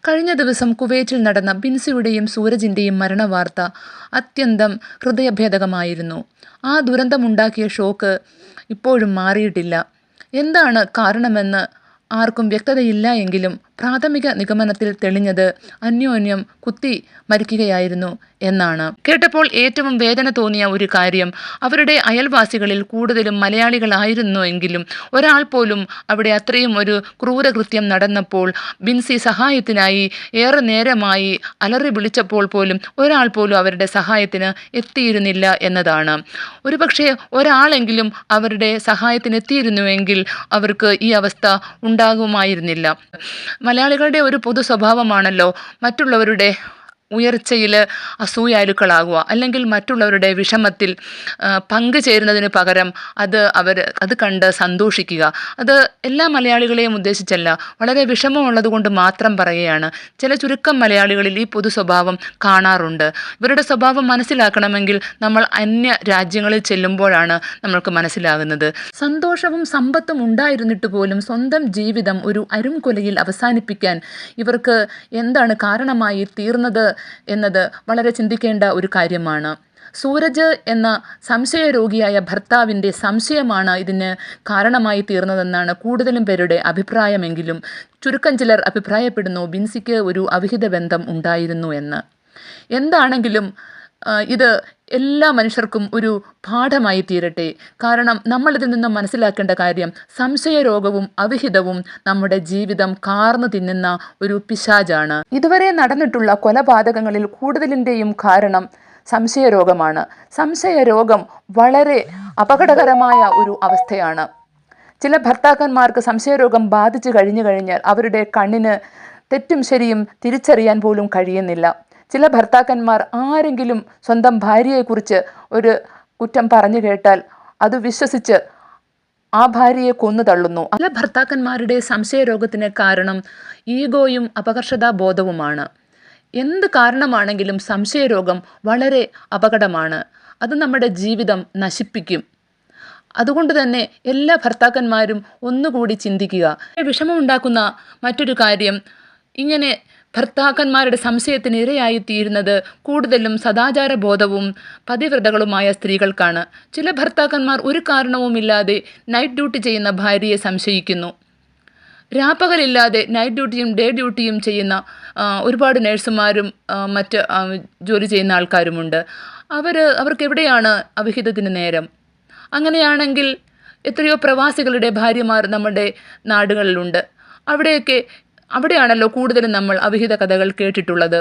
കഴിഞ്ഞ ദിവസം കുവൈറ്റിൽ നടന്ന ബിൻസിയുടെയും സൂരജിൻ്റെയും മരണവാർത്ത അത്യന്തം ഹൃദയഭേദകമായിരുന്നു. ആ ദുരന്തമുണ്ടാക്കിയ ഷോക്ക് ഇപ്പോഴും മാറിയിട്ടില്ല. എന്താണ് കാരണമെന്ന് ആർക്കും വ്യക്തതയില്ല എങ്കിലും പ്രാഥമിക നിഗമനത്തിൽ തെളിഞ്ഞത് അന്യോന്യം കുത്തി മരിക്കുകയായിരുന്നു എന്നാണ്. കേട്ടപ്പോൾ ഏറ്റവും വേദന തോന്നിയ ഒരു കാര്യം, അവരുടെ അയൽവാസികളിൽ കൂടുതലും മലയാളികളായിരുന്നുവെങ്കിലും ഒരാൾ പോലും അവിടെ അത്രയും ഒരു ക്രൂരകൃത്യം നടന്നപ്പോൾ ബിൻസി സഹായത്തിനായി ഏറെ നേരമായി അലറി വിളിച്ചപ്പോൾ പോലും ഒരാൾ പോലും അവരുടെ സഹായത്തിന് എത്തിയിരുന്നില്ല എന്നതാണ്. ഒരുപക്ഷെ ഒരാളെങ്കിലും അവരുടെ സഹായത്തിന് എത്തിയിരുന്നുവെങ്കിൽ അവർക്ക് ഈ അവസ്ഥ ഉണ്ടാകുമായിരുന്നില്ല. മലയാളികളുടെ ഒരു പൊതു സ്വഭാവമാണല്ലോ മറ്റുള്ളവരുടെ ഉയർച്ചയിൽ അസൂയാലുക്കളാകുക, അല്ലെങ്കിൽ മറ്റുള്ളവരുടെ വിഷമത്തിൽ പങ്കുചേരുന്നതിന് പകരം അത് കണ്ട് സന്തോഷിക്കുക. അത് എല്ലാ മലയാളികളെയും ഉദ്ദേശിച്ചല്ല, വളരെ വിഷമമുള്ളത് കൊണ്ട് മാത്രം പറയുകയാണ്. ചില ചുരുക്കം മലയാളികളിൽ ഈ പൊതു സ്വഭാവം കാണാറുണ്ട്. ഇവരുടെ സ്വഭാവം മനസ്സിലാക്കണമെങ്കിൽ നമ്മൾ അന്യ രാജ്യങ്ങളിൽ ചെല്ലുമ്പോഴാണ് നമ്മൾക്ക് മനസ്സിലാകുന്നത്. സന്തോഷവും സമ്പത്തും ഉണ്ടായിരുന്നിട്ട് പോലും സ്വന്തം ജീവിതം ഒരു അരുംകൊലയിൽ അവസാനിപ്പിക്കാൻ ഇവർക്ക് എന്താണ് കാരണമായി തീർന്നത് എന്നത് വളരെ ചിന്തിക്കേണ്ട ഒരു കാര്യമാണ്. സൂരജ് എന്ന സംശയരോഗിയായ ഭർത്താവിൻ്റെ സംശയമാണ് ഇതിന് കാരണമായി തീർന്നതെന്നാണ് കൂടുതലും പേരുടെ അഭിപ്രായമെങ്കിലും ചുരുക്കം ചിലർ അഭിപ്രായപ്പെടുന്നു ബിൻസിക്ക് ഒരു അവിഹിത ബന്ധം ഉണ്ടായിരുന്നു എന്ന്. എന്താണെങ്കിലും ഇത് എല്ലാ മനുഷ്യർക്കും ഒരു പാഠമായി തീരട്ടെ. കാരണം നമ്മളിതിൽ നിന്നും മനസ്സിലാക്കേണ്ട കാര്യം, സംശയരോഗവും അവിഹിതവും നമ്മുടെ ജീവിതം കാർന്നു തിന്നുന്ന ഒരു പിശാചാണ്. ഇതുവരെ നടന്നിട്ടുള്ള കൊലപാതകങ്ങളിൽ കൂടുതലിൻ്റെയും കാരണം സംശയരോഗമാണ്. സംശയരോഗം വളരെ അപകടകരമായ ഒരു അവസ്ഥയാണ്. ചില ഭർത്താക്കന്മാർക്ക് സംശയരോഗം ബാധിച്ചു കഴിഞ്ഞാൽ അവരുടെ കണ്ണിന് തെറ്റും ശരിയും തിരിച്ചറിയാൻ പോലും കഴിയുന്നില്ല. ചില ഭർത്താക്കന്മാർ ആരെങ്കിലും സ്വന്തം ഭാര്യയെക്കുറിച്ച് ഒരു കുറ്റം പറഞ്ഞു കേട്ടാൽ അത് വിശ്വസിച്ച് ആ ഭാര്യയെ കൊന്നു തള്ളുന്നു. പല ഭർത്താക്കന്മാരുടെ സംശയരോഗത്തിന് കാരണം ഈഗോയും അപകർഷതാബോധവുമാണ്. എന്ത് കാരണമാണെങ്കിലും സംശയരോഗം വളരെ അപകടമാണ്. അത് നമ്മുടെ ജീവിതം നശിപ്പിക്കും. അതുകൊണ്ട് തന്നെ എല്ലാ ഭർത്താക്കന്മാരും ഒന്നുകൂടി ചിന്തിക്കുക. വിഷമമുണ്ടാക്കുന്ന മറ്റൊരു കാര്യം, ഇങ്ങനെ ഭർത്താക്കന്മാരുടെ സംശയത്തിന് ഇരയായിത്തീരുന്നത് കൂടുതലും സദാചാരബോധവും പതിവ്രതകളുമായ സ്ത്രീകൾക്കാണ്. ചില ഭർത്താക്കന്മാർ ഒരു കാരണവുമില്ലാതെ നൈറ്റ് ഡ്യൂട്ടി ചെയ്യുന്ന ഭാര്യയെ സംശയിക്കുന്നു. രാപ്പകലില്ലാതെ നൈറ്റ് ഡ്യൂട്ടിയും ഡേ ഡ്യൂട്ടിയും ചെയ്യുന്ന ഒരുപാട് നഴ്സുമാരും മറ്റ് ജോലി ചെയ്യുന്ന ആൾക്കാരുമുണ്ട്. അവർക്ക് എവിടെയാണ് അവിഹിതത്തിന് നേരം? അങ്ങനെയാണെങ്കിൽ എത്രയോ പ്രവാസികളുടെ ഭാര്യമാർ നമ്മുടെ നാടുകളിലുണ്ട്. അവിടെയാണല്ലോ കൂടുതലും നമ്മൾ അവിഹിത കഥകൾ കേട്ടിട്ടുള്ളത്.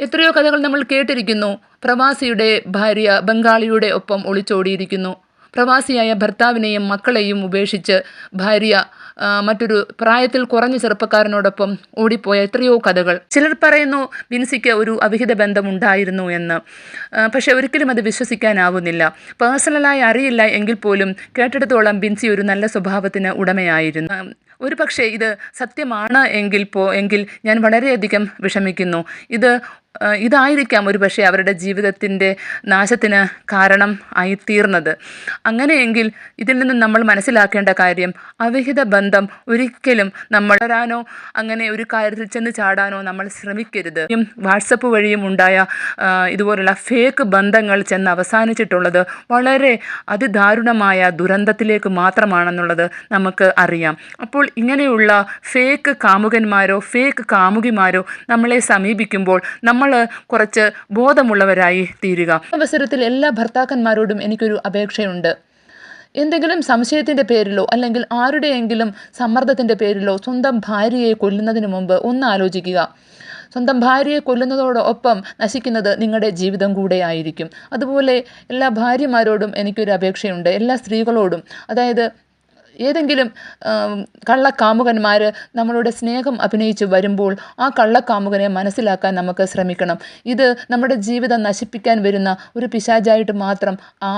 എത്രയോ കഥകൾ നമ്മൾ കേട്ടിരിക്കുന്നു. പ്രവാസിയുടെ ഭാര്യ ബംഗാളിയുടെ ഒപ്പം ഒളിച്ചോടിയിരിക്കുന്നു. പ്രവാസിയായ ഭർത്താവിനെയും മക്കളെയും ഉപേക്ഷിച്ച് ഭാര്യ മറ്റൊരു പ്രായത്തിൽ കുറഞ്ഞ ചെറുപ്പക്കാരനോടൊപ്പം ഓടിപ്പോയ എത്രയോ കഥകൾ. ചിലർ പറയുന്നു ബിൻസിക്ക് ഒരു അവിഹിത ബന്ധം ഉണ്ടായിരുന്നു എന്ന്. പക്ഷെ ഒരിക്കലും അത് വിശ്വസിക്കാനാവുന്നില്ല. പേഴ്സണലായി അറിയില്ല എങ്കിൽ പോലും കേട്ടിടത്തോളം ബിൻസി ഒരു നല്ല സ്വഭാവത്തിന് ഉടമയായിരുന്നു. ഒരു പക്ഷേ ഇത് സത്യമാണ് എങ്കിൽ ഞാൻ വളരെയധികം വിഷമിക്കുന്നു. ഇതായിരിക്കാം ഒരു പക്ഷേ അവരുടെ ജീവിതത്തിൻ്റെ നാശത്തിന് കാരണം ആയിത്തീർന്നത്. അങ്ങനെയെങ്കിൽ ഇതിൽ നിന്നും നമ്മൾ മനസ്സിലാക്കേണ്ട കാര്യം, അവിഹിത ബന്ധം ഒരിക്കലും നമ്മൾ വരാനോ അങ്ങനെ ഒരു കാര്യത്തിൽ ചെന്ന് ചാടാനോ നമ്മൾ ശ്രമിക്കരുത്. വാട്സപ്പ് വഴിയും ഉണ്ടായ ഇതുപോലുള്ള ഫേക്ക് ബന്ധങ്ങൾ ചെന്ന് അവസാനിച്ചിട്ടുള്ളത് വളരെ അതിദാരുണമായ ദുരന്തത്തിലേക്ക് മാത്രമാണെന്നുള്ളത് നമുക്ക് അറിയാം. അപ്പോൾ ഇങ്ങനെയുള്ള ഫേക്ക് കാമുകന്മാരോ ഫേക്ക് കാമുകിമാരോ നമ്മളെ സമീപിക്കുമ്പോൾ നമ്മൾ കുറച്ച് ബോധമുള്ളവരായി തീരുക. അവസരത്തിൽ എല്ലാ ഭർത്താക്കന്മാരോടും എനിക്കൊരു അപേക്ഷയുണ്ട്. എന്തെങ്കിലും സംശയത്തിൻ്റെ പേരിലോ അല്ലെങ്കിൽ ആരുടെയെങ്കിലും സമ്മർദ്ദത്തിൻ്റെ പേരിലോ സ്വന്തം ഭാര്യയെ കൊല്ലുന്നതിന് മുമ്പ് ഒന്ന് ആലോചിക്കുക. സ്വന്തം ഭാര്യയെ കൊല്ലുന്നതോടൊപ്പം നശിക്കുന്നത് നിങ്ങളുടെ ജീവിതം കൂടെ ആയിരിക്കും. അതുപോലെ എല്ലാ ഭാര്യമാരോടും എനിക്കൊരു അപേക്ഷയുണ്ട്, എല്ലാ സ്ത്രീകളോടും. അതായത് ഏതെങ്കിലും കള്ളക്കാമുകന്മാർ നമ്മളുടെ സ്നേഹം അഭിനയിച്ച് വരുമ്പോൾ ആ കള്ളക്കാമുകനെ മനസ്സിലാക്കാൻ നമുക്ക് ശ്രമിക്കണം. ഇത് നമ്മുടെ ജീവിതം നശിപ്പിക്കാൻ വരുന്ന ഒരു പിശാചായിട്ട് മാത്രം ആ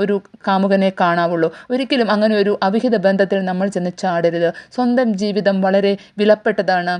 ഒരു കാമുകനെ കാണാവുള്ളൂ. ഒരിക്കലും അങ്ങനെ ഒരു അവിഹിത ബന്ധത്തിൽ നമ്മൾ ചെന്ന് ചാടരുത്. സ്വന്തം ജീവിതം വളരെ വിലപ്പെട്ടതാണ്.